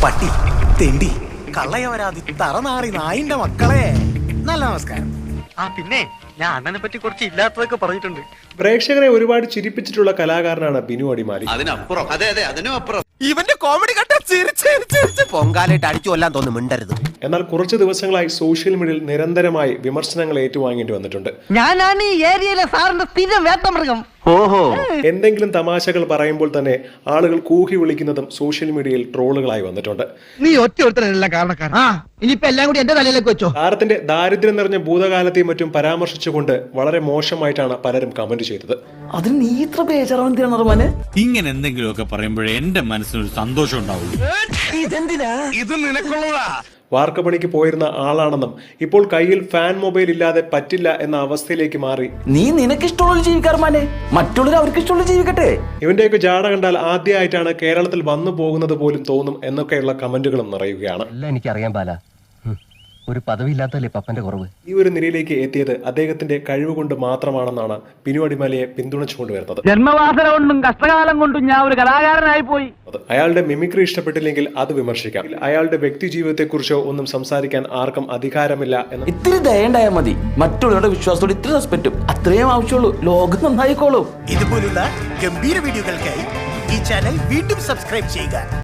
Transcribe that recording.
പട്ടി, തെണ്ടി, കള്ളയവരാതി, തറനാറി നായിന്റെ മക്കളെ, നല്ല നമസ്കാരം. പിന്നെ ഞാൻ അണ്ണനെ പറ്റി കുറച്ച് ഇല്ലാത്തതൊക്കെ പറഞ്ഞിട്ടുണ്ട്. പ്രേക്ഷകരെ ഒരുപാട് ചിരിപ്പിച്ചിട്ടുള്ള കലാകാരനാണ് ബിനു അടിമാലി. അതിനപ്പുറം, അതെ അതിനും അപ്പുറം. ഇവന്റെ കോമഡി കണ്ട പൊങ്കാലായിട്ട് അടിച്ചു കൊല്ലാൻ തോന്നുന്നു, മിണ്ടരുത്. എന്നാൽ കുറച്ചു ദിവസങ്ങളായി സോഷ്യൽ മീഡിയയിൽ നിരന്തരമായി വിമർശനങ്ങൾ ഏറ്റുവാങ്ങേണ്ടി വന്നിട്ടുണ്ട്. ഞാനാണ് ഈ ഏരിയയിലെ സാറിന്റെ സ്ഥിരം വേട്ടമൃഗം. എന്തെങ്കിലും തമാശകൾ പറയുമ്പോൾ തന്നെ ആളുകൾ കൂഹി വിളിക്കുന്നതും സോഷ്യൽ മീഡിയയിൽ ട്രോളുകളായി വന്നിട്ടുണ്ട്. നീ ഒറ്റ കാരണക്കാരൻ. ഇനിയിപ്പോ എല്ലാം കൂടി എന്റെ തലയിലേക്ക് വെച്ചോ. താരത്തിന്റെ ദാരിദ്ര്യം നിറഞ്ഞ ഭൂതകാലത്തെയും മറ്റും പരാമർശിച്ചുകൊണ്ട് വളരെ മോശമായിട്ടാണ് പലരും കമന്റ് ചെയ്തത്. അതിന് നീ ഇത്ര ബേജാറാണ്. ഇങ്ങനെ എന്തെങ്കിലുമൊക്കെ പറയുമ്പോഴേ എന്റെ മനസ്സിനൊരു സന്തോഷം ഉണ്ടാവുള്ളൂ. ഇത് നിനക്കുള്ളതാ. വാർക്കപ്പണിക്ക് പോയിരുന്ന ആളാണെന്നും ഇപ്പോൾ കയ്യിൽ ഫാൻ മൊബൈൽ ഇല്ലാതെ പറ്റില്ല എന്ന അവസ്ഥയിലേക്ക് മാറി. നീ നിനക്കിഷ്ടമുള്ള ജീവിക്കാർമാനെ, മറ്റുള്ളവർ അവർക്ക് ഇഷ്ടമുള്ള ജീവിക്കട്ടെ. ഇവന്റെയൊക്കെ ജാട കണ്ടാൽ ആദ്യമായിട്ടാണ് കേരളത്തിൽ വന്നു പോകുന്നത് പോലും തോന്നും എന്നൊക്കെയുള്ള കമന്റുകളും നിറയുകയാണ്. എനിക്കറിയാൻ പാല, ഒരു പദവിയില്ലാത്തല്ലേ പപ്പന്റെ കുറവ്. ഈ ഒരു നിലയിലേക്ക് എത്തിയത് അദ്ദേഹത്തിന്റെ കഴിവ് കൊണ്ട് മാത്രമാണെന്നാണ് ബിനു അടിമാലിയെ പിന്തുണച്ചുകൊണ്ട് വരുന്നത്. ജന്മവാസന കൊണ്ടും കഷ്ടകാലം കൊണ്ടും ഞാൻ ഒരു കലാകാരനായി പോയി. അയാളുടെ മിമിക്രി ഇഷ്ടപ്പെട്ടില്ലെങ്കിൽ അത് വിമർശിക്കാം. അയാളുടെ വ്യക്തി ജീവിതത്തെക്കുറിച്ചോ ഒന്നും സംസാരിക്കാൻ ആർക്കും അധികാരമില്ല എന്ന്. ഇത്തിരി ദയുണ്ടായാൽ മതി, മറ്റുള്ളവരുടെ വിശ്വാസത്തോട് ഇത്തിരി റെസ്പെക്റ്റും അത്രയും ആവശ്യമുള്ളൂ. ലോകം നന്നായിക്കോളും. ഇതുപോലുള്ള ഗംഭീര വീഡിയോകൾക്കായി ഈ ചാനൽ വീണ്ടും സബ്സ്ക്രൈബ് ചെയ്യുക.